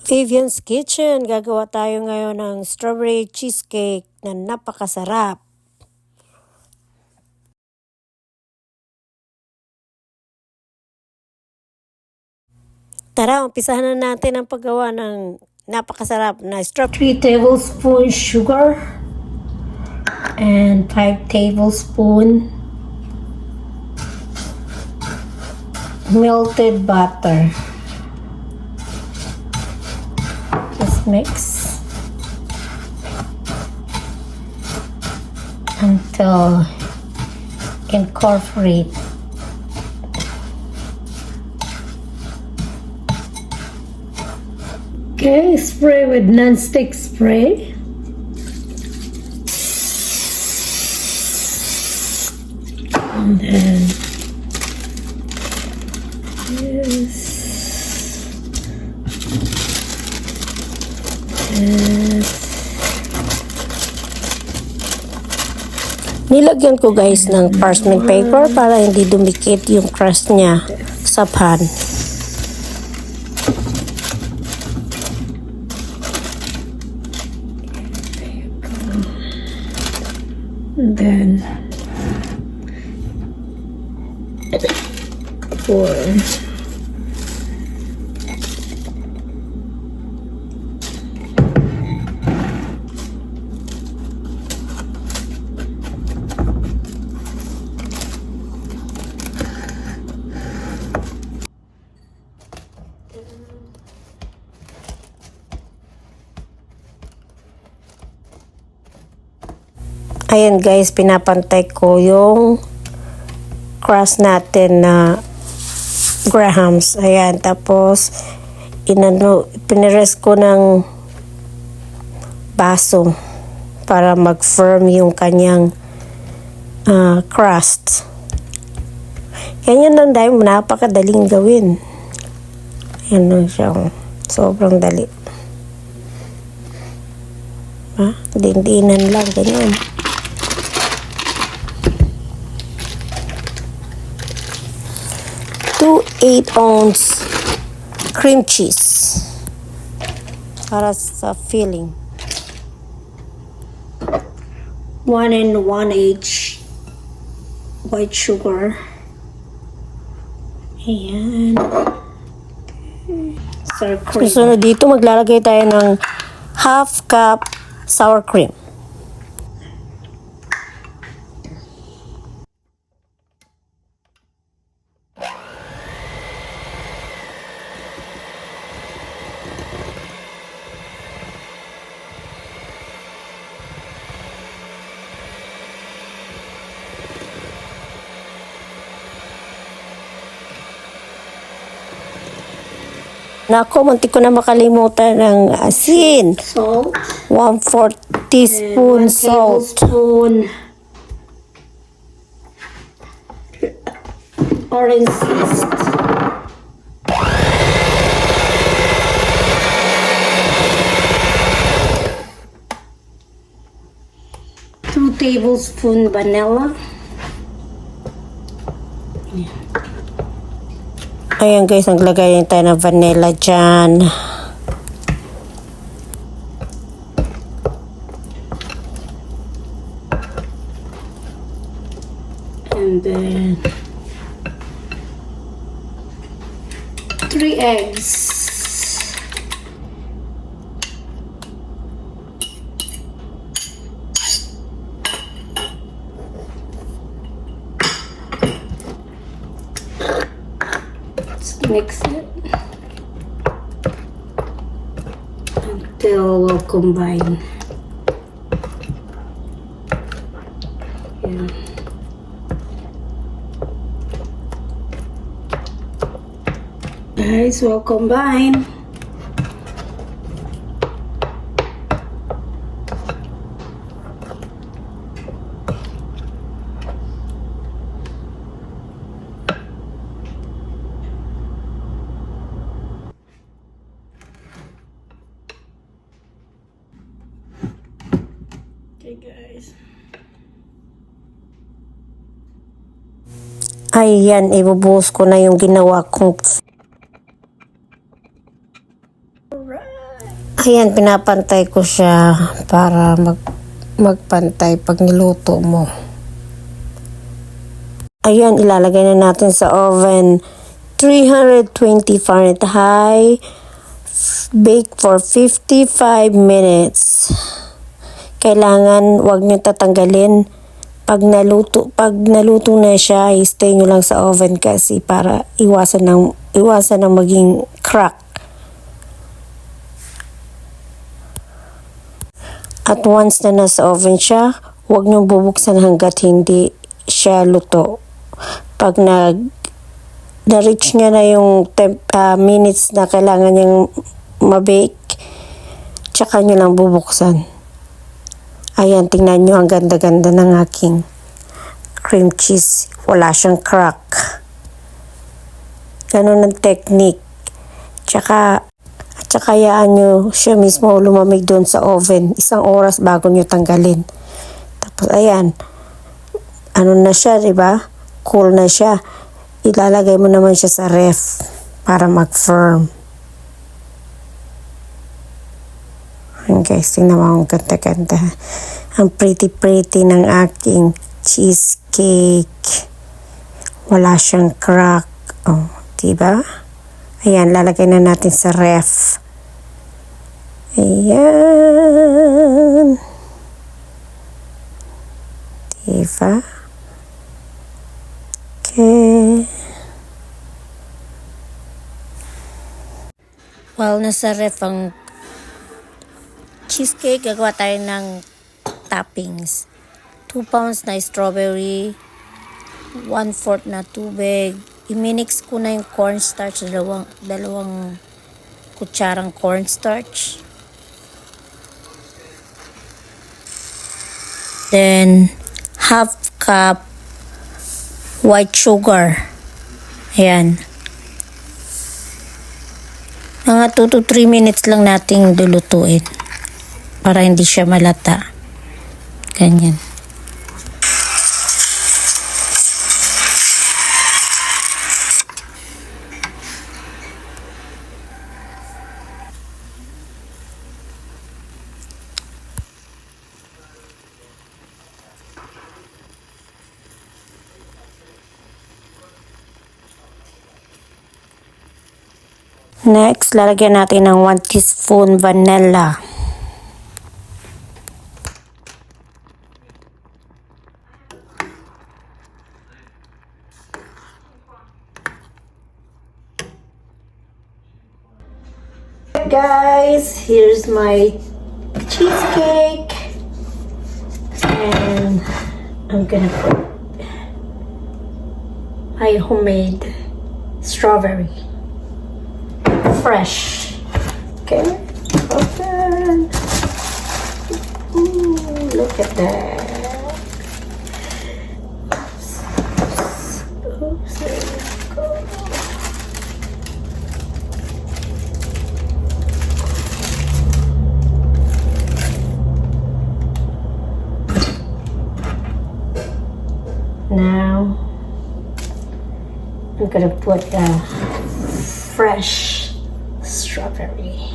Vivian's Kitchen, gagawa tayo ngayon ng strawberry cheesecake na napakasarap. Tara, umpisahan na natin ang paggawa ng napakasarap na strawberry. 3 tablespoons sugar and 5 tablespoons melted butter. Just mix until incorporate. Okay, spray with non-stick spray. And then this. Nilagyan ko guys ng parchment paper para hindi dumikit yung crust niya sa pan. And then pour. Ayan guys, pinapantay ko yung crust natin na grahams. Ayan, tapos pinires ko ng baso para mag-firm yung kanyang crust. Yan lang dahil napakadaling gawin. Ayan lang siya. Sobrang dali. Dindinan lang, ganyan. 8-ounce cream cheese para sa filling. 1 and 1/8 white sugar. Ayan. Sour cream. Susunod dito, maglalagay tayo ng half cup sour cream. Nako, muntik ko na makalimutan ng asin. Salt. 1/4 teaspoon salt. Tablespoon orange zest. 2 tablespoon vanilla. Ayan guys, naglagay tayo ng vanilla dyan. And then 3 eggs. Mix it until we'll combine. Yeah. Guys, we'll combine. Okay guys. Ayan, ibubuhos ko na yung ginawa kong Ayan, pinapantay ko siya para magpantay pag niluto mo. Ayan, ilalagay na natin sa oven. 320 Fahrenheit. Bake for 55 minutes. Kailangan wag nyo tatanggalin. Pag naluto na siya, i-stay nyo lang sa oven kasi para iwasan ng maging crack. At once na nasa oven siya, wag nyo bubuksan hanggat hindi siya luto. Pag na-reach niya na yung minutes na kailangan niyang mabake, tsaka nyo lang bubuksan. Ayan, tingnan nyo ang ganda-ganda ng aking cream cheese. Wala siyang crack. Ganun ang technique. Tsaka hayaan nyo siya mismo lumamig doon sa oven. 1 oras bago nyo tanggalin. Tapos ayan, ano na siya, diba? Cool na siya. Ilalagay mo naman siya sa ref para mag-firm. Ayan guys, tingnan mo ang ganda-ganda. Ang pretty-pretty ng aking cheesecake. Wala siyang crack. Oh, diba? Ayan, lalagay na natin sa ref. Ayan. Diba? Okay. While nasa ref ang cheesecake, gagawa tayo ng toppings. 2 pounds na strawberry, 1/4 na tubig. I-mix ko na yung cornstarch, dalawang kutsarang cornstarch. Then, 1/2 cup white sugar. Ayan. Mga 2 to 3 minutes lang nating lulutuin para hindi siya malata. Ganyan. Next, lalagyan natin ng 1 teaspoon vanilla. Guys, here's my cheesecake. And I'm gonna put my homemade strawberry. Fresh. Okay, open. Ooh, look at that. Oops, there we go. Now, I'm gonna put the fresh strawberry.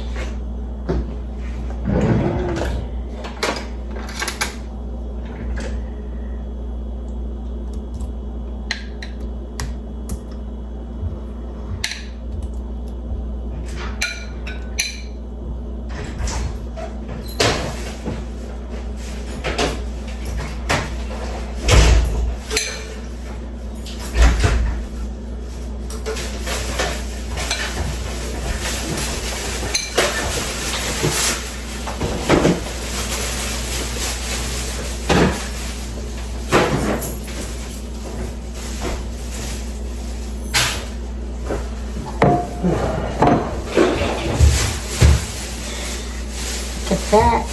Look at that.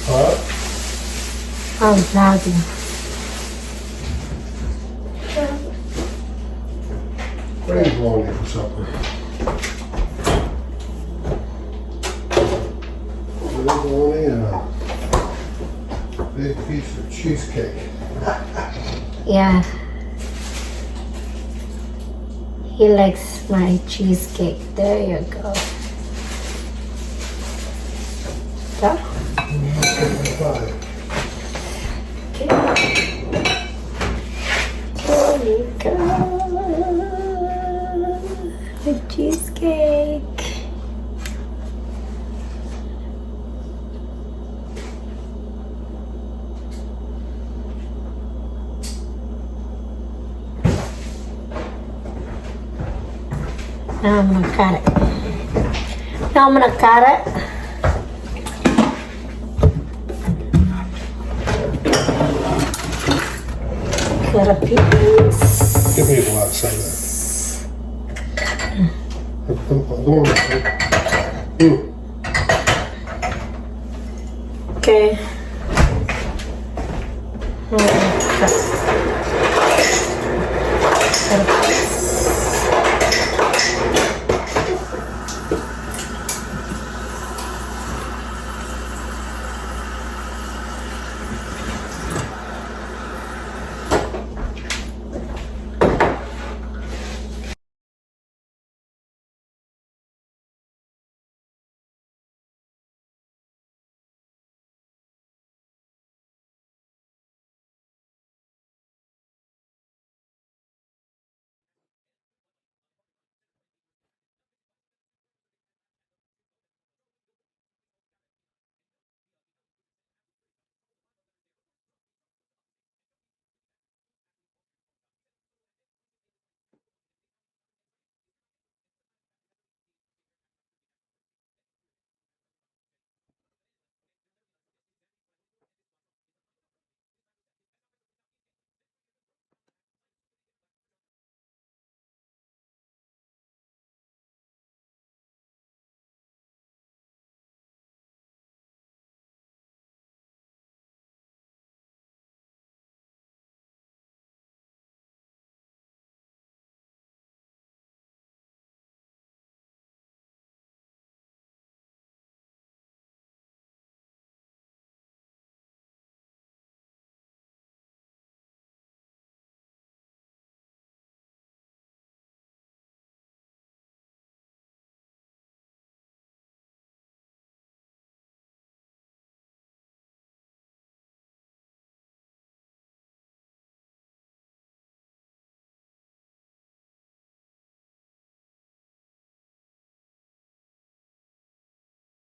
Huh? I'm vlogging. What are you going for supper? We're going in a big piece of cheesecake. Yeah. He likes my cheesecake. There you go. Yeah. Five. Okay. Here we go. The cheesecake. Now I'm gonna cut it. Now I'm gonna cut it. Cut a piece. Give me a glass of that. Go on. Okay. Cut a piece.